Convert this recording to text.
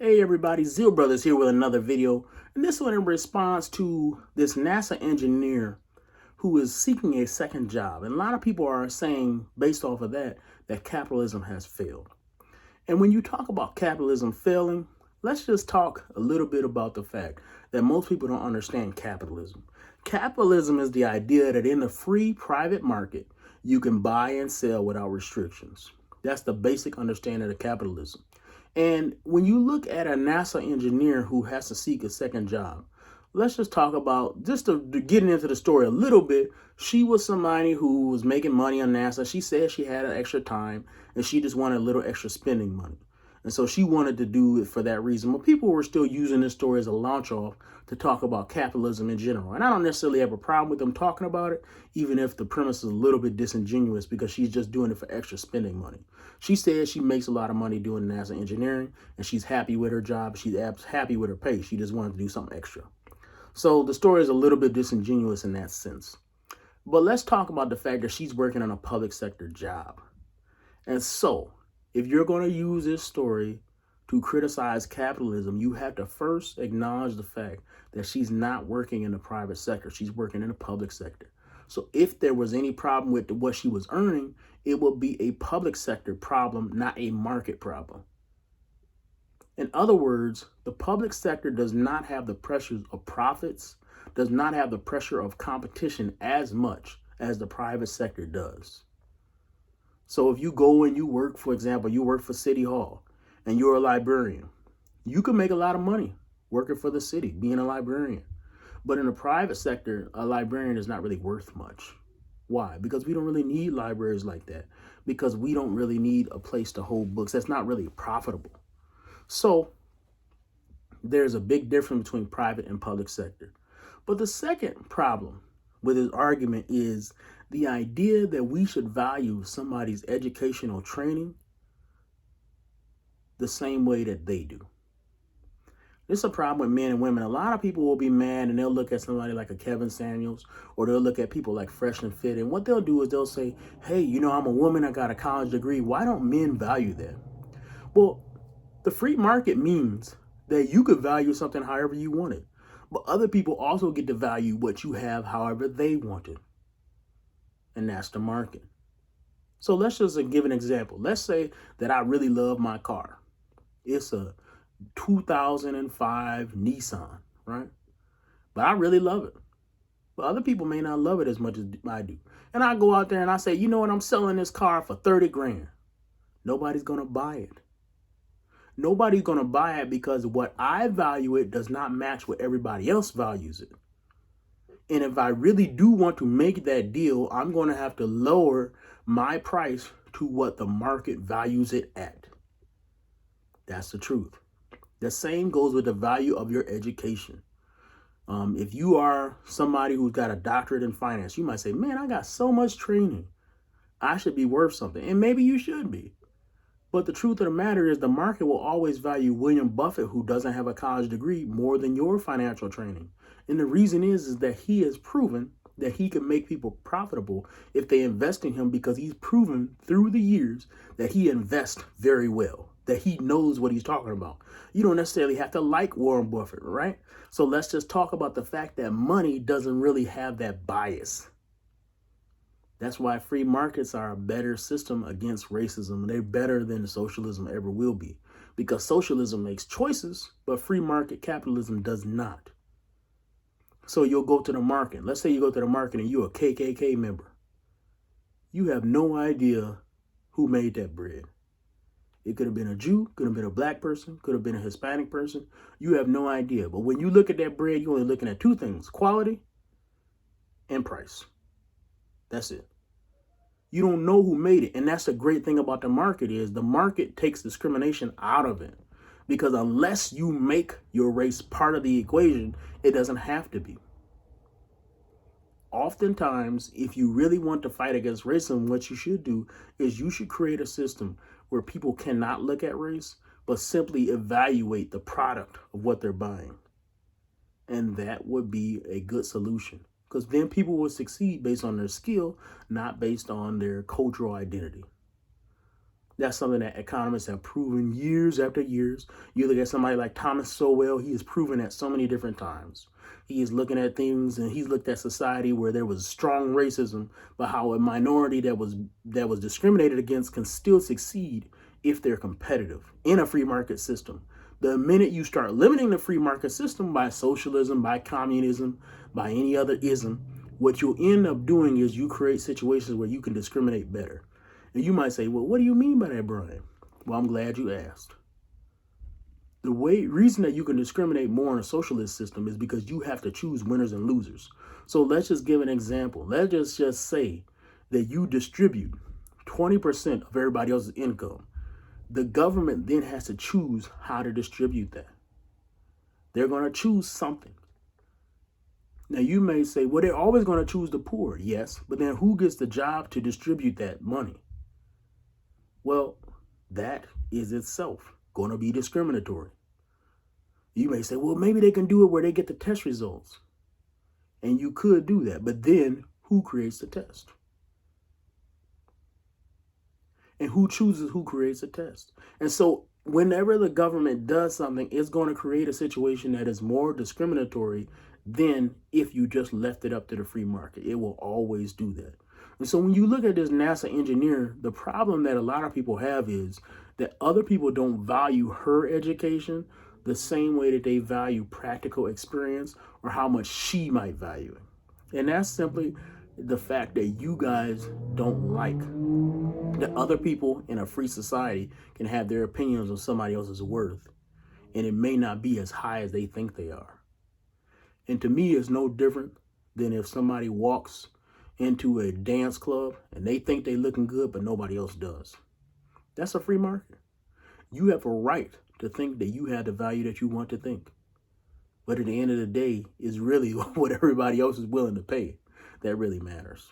Hey everybody, Zeal Brothers here with another video, and this one in response to this NASA engineer who is seeking a second job. And a lot of people are saying, based off of that capitalism has failed. And when you talk about capitalism failing, let's just talk a little bit about the fact that most people don't understand capitalism. Capitalism is the idea that in the free private market, you can buy and sell without restrictions. That's the basic understanding of capitalism. And when you look at a NASA engineer who has to seek a second job, let's just talk about, just to getting into the story a little bit, she was somebody who was making money on NASA. She said she had an extra time and she just wanted a little extra spending money. And so she wanted to do it for that reason. But people were still using this story as a launch off to talk about capitalism in general. And I don't necessarily have a problem with them talking about it, even if the premise is a little bit disingenuous because she's just doing it for extra spending money. She says she makes a lot of money doing NASA engineering and she's happy with her job. She's happy with her pay. She just wanted to do something extra. So the story is a little bit disingenuous in that sense. But let's talk about the fact that she's working on a public sector job. And so if you're going to use this story to criticize capitalism, you have to first acknowledge the fact that she's not working in the private sector. She's working in the public sector. So if there was any problem with what she was earning, it would be a public sector problem, not a market problem. In other words, the public sector does not have the pressures of profits, does not have the pressure of competition as much as the private sector does. So if you go and you work, for example, you work for City Hall and you're a librarian, you can make a lot of money working for the city, being a librarian. But in the private sector, a librarian is not really worth much. Why? Because we don't really need libraries like that. Because we don't really need a place to hold books. That's not really profitable. So there's a big difference between private and public sector. But the second problem with his argument is the idea that we should value somebody's educational training the same way that they do. This is a problem with men and women. A lot of people will be mad and they'll look at somebody like a Kevin Samuels, or they'll look at people like Fresh and Fit. And what they'll do is they'll say, hey, I'm a woman, I got a college degree. Why don't men value that? Well, the free market means that you could value something however you want it. But other people also get to value what you have however they want it. And that's the market. So let's just give an example. Let's say that I really love my car. It's a 2005 Nissan, right? But I really love it. But other people may not love it as much as I do. And I go out there and I say, you know what? I'm selling this car for 30 grand. Nobody's going to buy it. Nobody's going to buy it because what I value it does not match what everybody else values it. And if I really do want to make that deal, I'm going to have to lower my price to what the market values it at. That's the truth. The same goes with the value of your education. If you are somebody who's got a doctorate in finance, you might say, man, I got so much training. I should be worth something. And maybe you should be. But the truth of the matter is the market will always value William Buffett, who doesn't have a college degree, more than your financial training. And the reason is that he has proven that he can make people profitable if they invest in him, because he's proven through the years that he invests very well, that he knows what he's talking about. You don't necessarily have to like Warren Buffett, right? So let's just talk about the fact that money doesn't really have that bias. That's why free markets are a better system against racism. They're better than socialism ever will be, because socialism makes choices, but free market capitalism does not. So you'll go to the market. Let's say you go to the market and you're a KKK member. You have no idea who made that bread. It could have been a Jew, could have been a black person, could have been a Hispanic person. You have no idea. But when you look at that bread, you're only looking at two things: quality and price. That's it. You don't know who made it. And that's the great thing about the market, is the market takes discrimination out of it. Because unless you make your race part of the equation, it doesn't have to be. Oftentimes, if you really want to fight against racism, what you should do is you should create a system where people cannot look at race, but simply evaluate the product of what they're buying. And that would be a good solution, because then people will succeed based on their skill, not based on their cultural identity. That's something that economists have proven years after years. You look at somebody like Thomas Sowell, he has proven that so many different times. He is looking at things, and he's looked at society where there was strong racism, but how a minority that was discriminated against can still succeed if they're competitive in a free market system. The minute you start limiting the free market system by socialism, by communism, by any other ism, what you'll end up doing is you create situations where you can discriminate better. And you might say, well, what do you mean by that, Brian? Well, I'm glad you asked. The reason that you can discriminate more in a socialist system is because you have to choose winners and losers. So let's just give an example. Let's just say that you distribute 20% of everybody else's income. The government then has to choose how to distribute that. They're going to choose something. Now, you may say, well, they're always going to choose the poor. Yes, but then who gets the job to distribute that money? Well, that is itself going to be discriminatory. You may say, well, maybe they can do it where they get the test results. And you could do that. But then who creates the test? And who chooses who creates the test? And so whenever the government does something, it's going to create a situation that is more discriminatory than if you just left it up to the free market. It will always do that. And so when you look at this NASA engineer, the problem that a lot of people have is that other people don't value her education the same way that they value practical experience or how much she might value it. And that's simply the fact that you guys don't like that other people in a free society can have their opinions on somebody else's worth, and it may not be as high as they think they are. And to me, it's no different than if somebody walks into a dance club and they think they're looking good, but nobody else does. That's a free market. You have a right to think that you have the value that you want to think. But at the end of the day, it's really what everybody else is willing to pay that really matters.